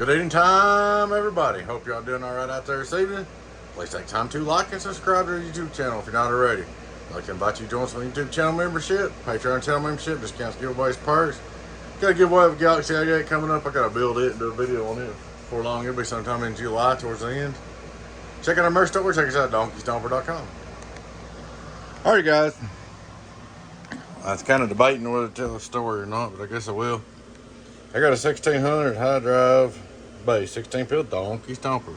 Good evening time, everybody. Hope y'all doing all right out there this evening. Please take time to like and subscribe to the YouTube channel if you're not already. I'd like to invite you to join us on YouTube channel membership, Patreon channel membership, discounts, giveaways, perks. Got a giveaway of Galaxy A8 coming up. I got to build it and do a video on it before long. It'll be sometime in July towards the end. Check out our merch store. Check us out at donkeystomper.com. Alright, guys. I was kind of debating whether to tell the story or not, but I guess I will. I got a 1600 high drive base, 16-pill donkey stomper.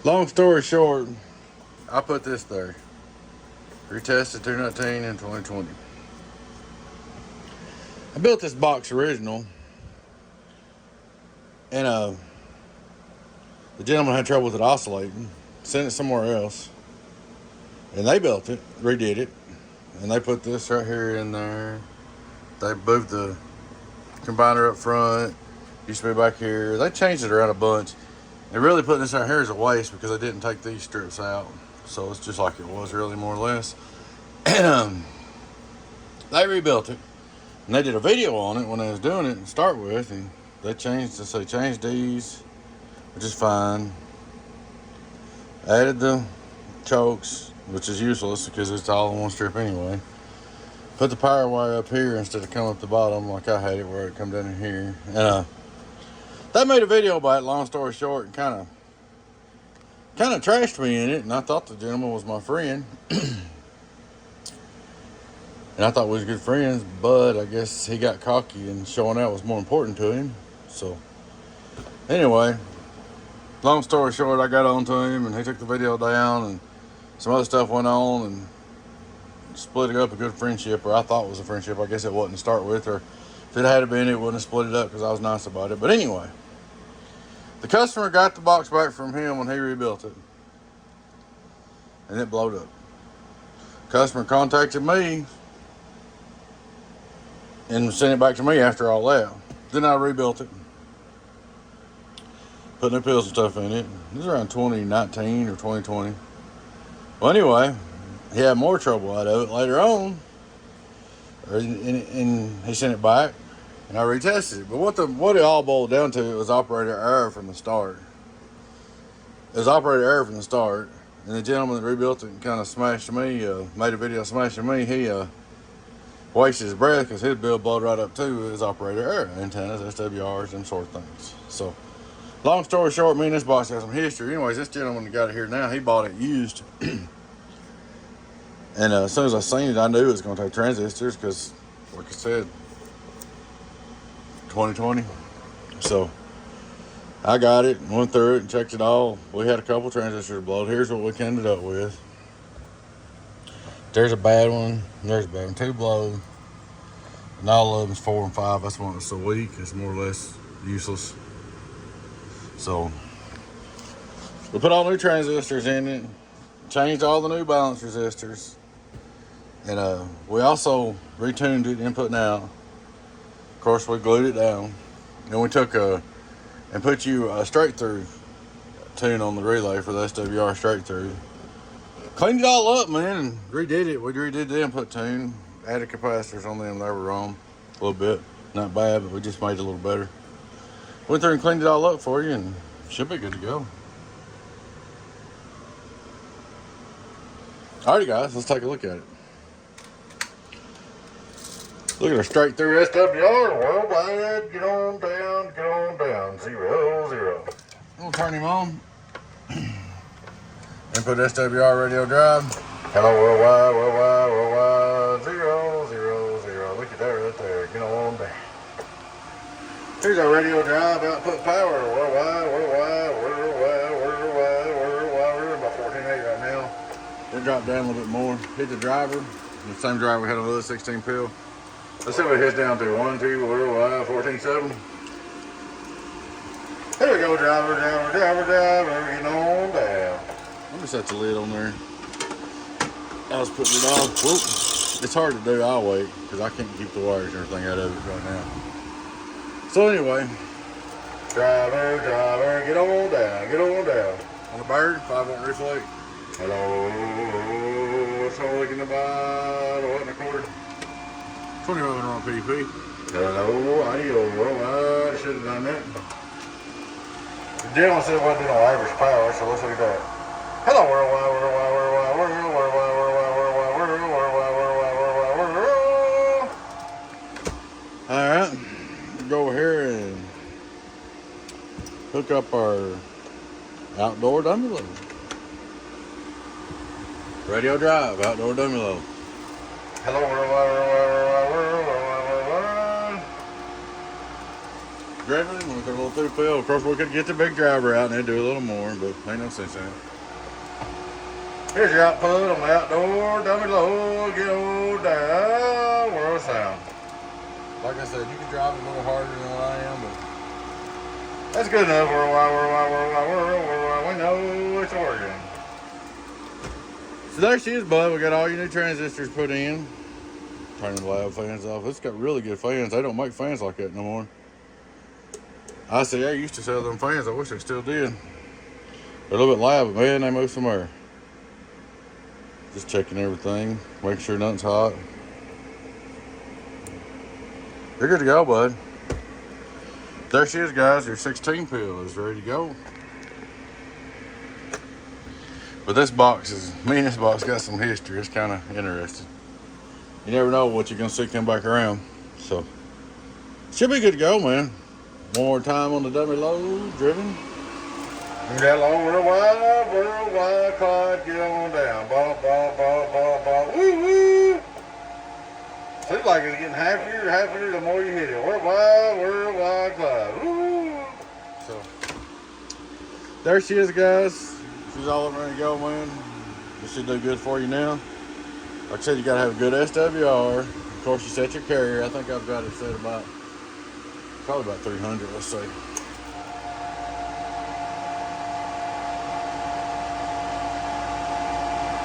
Long story short, I put this there. Retested 219 in 2020. I built this box original, and the gentleman had trouble with it oscillating. Sent it somewhere else, and they built it, redid it, and they put this right here in there. They moved the combiner up front. Used to be back here. They changed it around a bunch. They're really putting this out here as a waste because they didn't take these strips out. So it's just like it was, really, more or less. And they rebuilt it. And they did a video on it when they was doing it to start with. And they changed these, which is fine. Added the chokes, which is useless because it's all in one strip anyway. Put the power wire up here instead of coming up the bottom like I had it, where it come down in here. And they made a video about it, long story short, and kind of trashed me in it. And I thought the gentleman was my friend. And I thought we was good friends, but I guess he got cocky and showing out was more important to him. So anyway, long story short, I got on to him and he took the video down, and some other stuff went on and split up a good friendship, or I thought it was a friendship. I guess it wasn't to start with, or if it had been, it wouldn't have split it up because I was nice about it. But anyway, the customer got the box back from him when he rebuilt it, and it blowed up. Customer contacted me and sent it back to me after all that. Then I rebuilt it, put new pills and stuff in it. This was around 2019 or 2020. Well, anyway, he had more trouble out of it later on, and he sent it back, and I retested it. But what it all boiled down to, it was operator error from the start. It was operator error from the start, and the gentleman that rebuilt it and kind of smashed me, made a video smashing me, he wasted his breath because his bill blowed right up too. It was operator error, antennas, SWRs, them sort of things. So, long story short, me and this box has some history. Anyways, this gentleman that got it here now, he bought it used. And as soon as I seen it, I knew it was going to take transistors because, like I said, 2020. So I got it, went through it, and checked it all. We had a couple transistors blowed. Here's what we ended up with. There's a bad one. There's a bad one. 2 blowed. And all of them's 4 and 5. That's why it's so weak. It's more or less useless. So we put all new transistors in it. Changed all the new balance resistors. And we also retuned it input and out. Of course, we glued it down. And we took and put you a straight through tune on the relay for the SWR straight through. Cleaned it all up, man, and redid it. We redid the input tune. Added capacitors on them. They were wrong a little bit. Not bad, but we just made it a little better. Went through and cleaned it all up for you, and should be good to go. Alrighty, guys, let's take a look at it. Look at our straight through SWR, worldwide, get on down, 0, 0. We'll turn him on. Input SWR radio drive. Hello, worldwide, 0, 0, 0. Look at that right there, get on down. Here's our radio drive, output power, worldwide. We're about 14.8 right now. It dropped down a little bit more. Hit the driver. The same driver we had on the other 16-pill. Let's see what it hits down to. 1, 2, 14.7. Here we go, driver. Getting on down. Let me set the lid on there. I was putting it on. Whoop. It's hard to do. I'll wait because I can't keep the wires and everything out of it right now. So anyway, driver, get on down. On the bird, 5-volt reflect. Hello, what's all looking about? What in the quarter? 20 on PDP. Hello, audio. Worldwide. Should have done that. Dylan said it wasn't no average power, so let's look at that. Hello, worldwide, worldwide, worldwide, worldwide, worldwide, worldwide, worldwide, worldwide, worldwide, worldwide. All right, go over here and hook up our outdoor dummy load. Radio drive, outdoor dummy load. Hello, worldwide, worldwide, worldwide, worldwide, worldwide. Driven with a little 2-pill. Of course, we could get the big driver out and then do a little more, but ain't no sense in it. Here's your output on the outdoor dummy load. Get on down, world sound. Like I said, you can drive a little harder than what I am, but that's good enough. Worldwide, worldwide, worldwide, worldwide. We know it's working. So there she is, bud. We got all your new transistors put in. Turning the loud fans off. It's got really good fans. They don't make fans like that no more. I see, I used to sell them fans. I wish they still did. They're a little bit loud, but man, they move some air. Just checking everything, making sure nothing's hot. You're good to go, bud. There she is, guys. Your 16-pill is ready to go. But this box got some history. It's kind of interesting. You never know what you're going to see come back around. So, should be good to go, man. One more time on the dummy load, driven. Hello, worldwide, Clyde, get on down. Ball, ball, ball, ball, ball, woo, woo. Seems like it's getting happier the more you hit it. Worldwide, Clyde, woo. So, there she is, guys. She's all ready to go, man. This should do good for you now. Like I said, you gotta have a good SWR. Of course, you set your carrier. I think I've got it set probably about 300, let's say.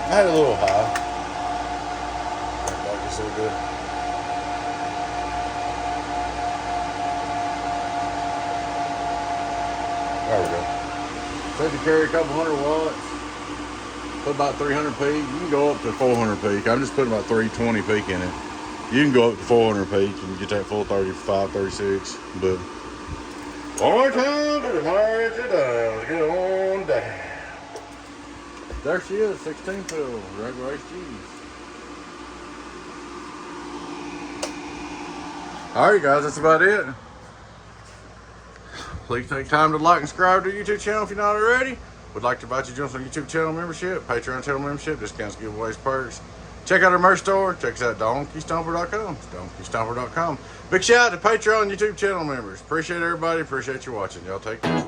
I had a little high. Like it's so good. There we go. Said to carry a couple 100 watts. Put about 300 peak. You can go up to 400 peak. I'm just putting about 320 peak in it. You can go up to 400 peak and get that full 35, 36. But one more time to the march it down. Get on down. There she is, 16-pill, regular HGs. Alright, guys, that's about it. Please take time to like and subscribe to the YouTube channel if you're not already. Would like to invite you to join us on YouTube channel membership, Patreon channel membership, discounts, giveaways, perks. Check out our merch store. Check us out at donkeystomper.com. donkeystomper.com. Big shout out to Patreon and YouTube channel members. Appreciate everybody. Appreciate you watching. Y'all take care.